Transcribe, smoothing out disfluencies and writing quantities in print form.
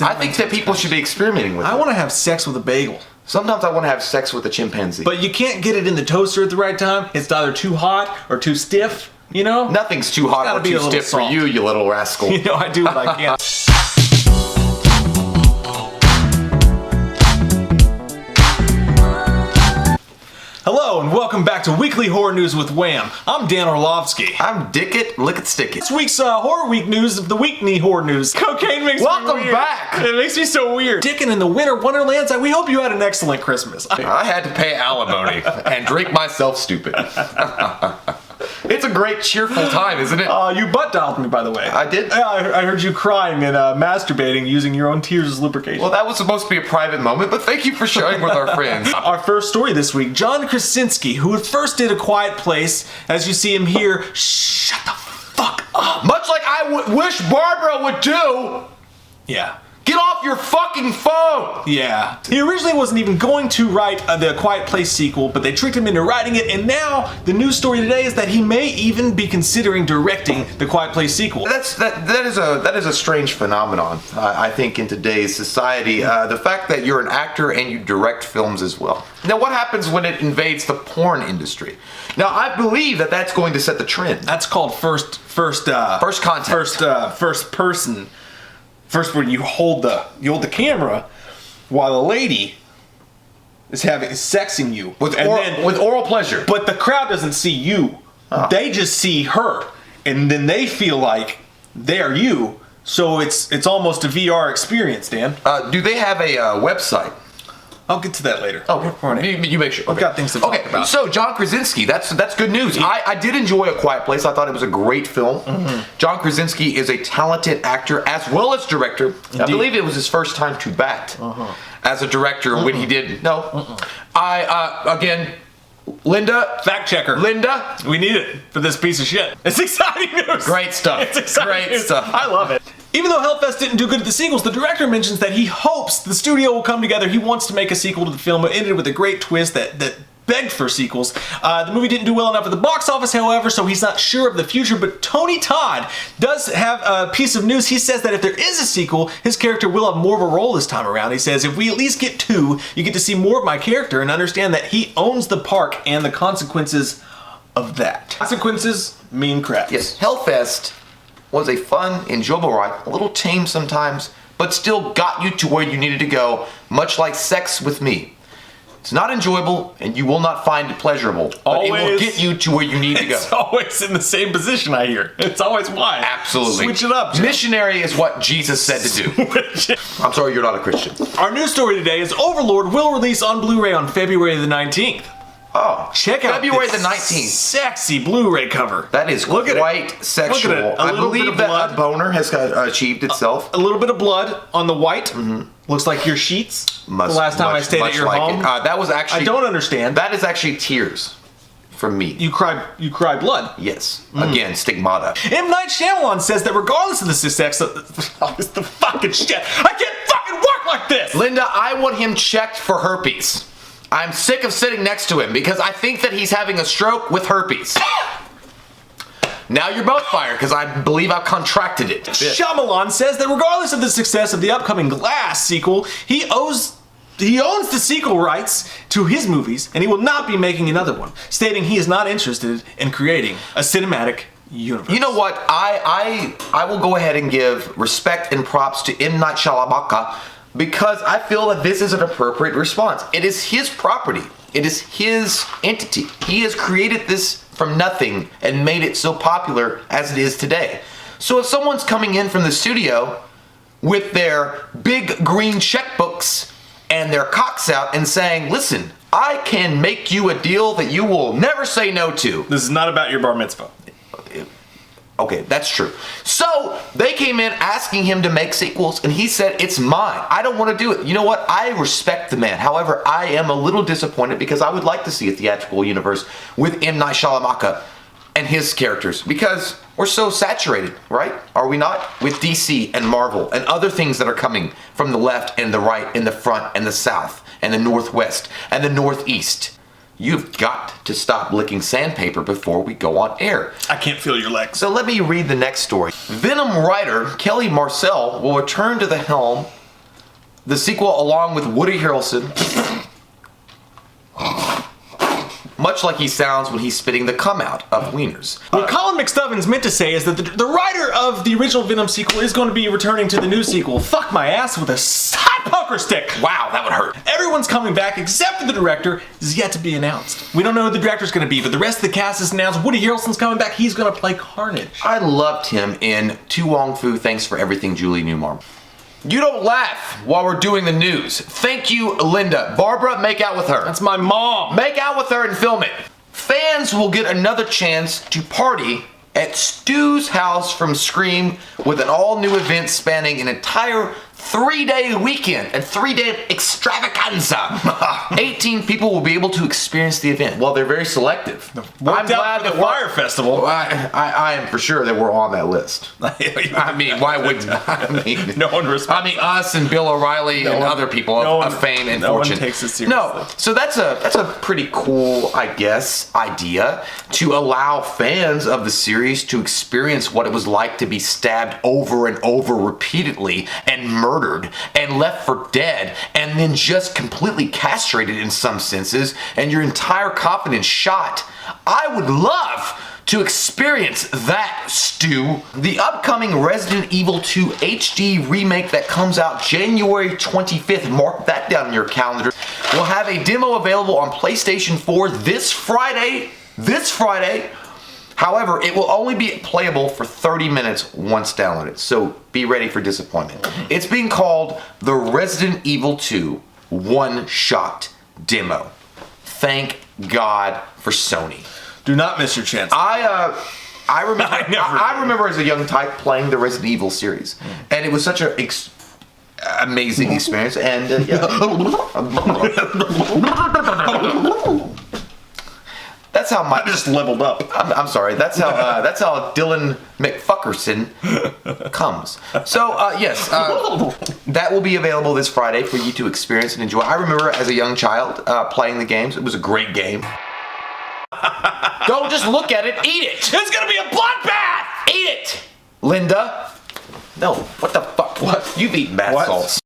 I think that people should be experimenting with it. I want to have sex with a bagel. Sometimes I want to have sex with a chimpanzee. But you can't get it in the toaster at the right time. It's either too hot or too stiff, you know? Nothing's too hot or too stiff for you, you little rascal. You know, I do what I can. Hello and welcome back to Weekly Horror News with Wham. I'm Dan Orlovsky. I'm Dickett Lickett-Stickett. This week's Horror Week news of the Weekly Horror News. Cocaine makes me weird. Welcome back! It makes me so weird. Dickon in the Winter Wonderlands, we hope you had an excellent Christmas. I had to pay alimony and drink myself stupid. It's a great, cheerful time, isn't it? You butt dialed me, by the way. I did? Yeah, I heard you crying and masturbating using your own tears as lubrication. Well, that was supposed to be a private moment, but thank you for sharing with our friends. Our first story this week, John Krasinski, who at first did A Quiet Place, as you see him here, shut the fuck up. Much like I wish Barbara would do. Yeah. Get off your fucking phone! Yeah. He originally wasn't even going to write the Quiet Place sequel, but they tricked him into writing it, and now the news story today is that he may even be considering directing the Quiet Place sequel. That is a strange phenomenon, I think, in today's society. The fact that you're an actor and you direct films as well. Now, what happens when it invades the porn industry? Now, I believe that that's going to set the trend. That's called first contact. First person. First, where you hold the camera while the lady is sexing you with oral pleasure, but the crowd doesn't see you. They just see her, and then they feel like they're you. So it's almost a VR experience, Dan. Do they have a website? I'll get to that later. You make sure. I've got things to talk about. So John Krasinski, that's good news. I did enjoy A Quiet Place. I thought it was a great film. Mm-hmm. John Krasinski is a talented actor as well as director. Indeed. I believe it was his first time to bat as a director when he did. No. Again, Linda. Fact checker. Linda. We need it for this piece of shit. It's exciting news. Great stuff. It's exciting news. I love it. Even though Hellfest didn't do good at the sequels, the director mentions that he hopes the studio will come together. He wants to make a sequel to the film. It ended with a great twist that begged for sequels. The movie didn't do well enough at the box office, however, so he's not sure of the future. But Tony Todd does have a piece of news. He says that if there is a sequel, his character will have more of a role this time around. He says, if we at least get 2, you get to see more of my character and understand that he owns the park and the consequences of that. Consequences mean crap. Yes, Hellfest was a fun, enjoyable ride, a little tame sometimes, but still got you to where you needed to go, much like sex with me. It's not enjoyable, and you will not find it pleasurable, but it will get you to where you need to go. It's always in the same position, I hear. It's always why. Absolutely. Switch it up, Jim. Missionary is what Jesus said to do. I'm sorry you're not a Christian. Our news story today is Overlord will release on Blu-ray on February the 19th. Oh, check out February the 19th. Sexy Blu-ray cover. That is quite sexual. Look at it. I believe that a boner has achieved itself. A little bit of blood on the white. Mm-hmm. Looks like your sheets. The last time I stayed at your home. That was actually. I don't understand. That is actually tears from me. You cry blood. Yes. Again, stigmata. M. Night Shyamalan says that regardless of the success of it's the fucking shit. I can't fucking work like this. Linda, I want him checked for herpes. I'm sick of sitting next to him because I think that he's having a stroke with herpes. Now you're both fired because I believe I've contracted it. Shyamalan says that regardless of the success of the upcoming Glass sequel, he owns the sequel rights to his movies and he will not be making another one, stating he is not interested in creating a cinematic universe. You know what? I will go ahead and give respect and props to M. Night Shyamalan because I feel that this is an appropriate response. It is his property. It is his entity. He has created this from nothing and made it so popular as it is today. So if someone's coming in from the studio with their big green checkbooks and their cocks out and saying, listen, I can make you a deal that you will never say no to. This is not about your bar mitzvah. Okay, that's true. So they came in asking him to make sequels and he said, it's mine. I don't want to do it. You know what? I respect the man. However, I am a little disappointed because I would like to see a theatrical universe with M. Night Shyamalan and his characters because we're so saturated, right? Are we not? With DC and Marvel and other things that are coming from the left and the right and the front and the south and the northwest and the northeast. You've got to stop licking sandpaper before we go on air. I can't feel your legs. So let me read the next story. Venom writer Kelly Marcel will return to the helm The sequel, along with Woody Harrelson, much like he sounds when he's spitting the cum out of wieners. What Colin McStuffins meant to say is that the writer of the original Venom sequel is going to be returning to the new sequel. Fuck my ass with a hot poker stick. Wow, that would hurt. Everyone's coming back except for the director is yet to be announced. We don't know who the director's going to be, but the rest of the cast is announced. Woody Harrelson's coming back. He's going to play Carnage. I loved him in Tu Wong Fu, Thanks for Everything, Julie Newmar. You don't laugh while we're doing the news. Thank you, Linda. Barbara, make out with her. That's my mom. Make out with her and film it. Fans will get another chance to party at Stu's house from Scream with an all-new event spanning an entire 3-day weekend, a 3-day extravaganza. 18 people will be able to experience the event. Well, they're very selective. I'm glad the Fire Festival. I am for sure that we're on that list. I mean, why would no one responds? I mean, us and Bill O'Reilly and other people of fame and fortune. No one takes it seriously. No, so that's a pretty cool, I guess, idea to allow fans of the series to experience what it was like to be stabbed over and over repeatedly and murdered and left for dead and then just completely castrated in some senses and your entire confidence shot. I would love to experience that, Stu. The upcoming Resident Evil 2 HD remake that comes out January 25th, mark that down in your calendar, will have a demo available on PlayStation 4 this Friday. However, it will only be playable for 30 minutes once downloaded, so be ready for disappointment. It's being called the Resident Evil 2 One-Shot Demo. Thank God for Sony. Do not miss your chance. I remember as a young type playing the Resident Evil series, and it was such an amazing experience. And that's how I just leveled up. I'm sorry. That's how Dylan McFuckerson comes. So yes, that will be available this Friday for you to experience and enjoy. I remember as a young child playing the games. It was a great game. Don't just look at it, eat it! It's gonna be a bloodbath! Eat it! Linda? No, what the fuck? What? You've eaten bath salts.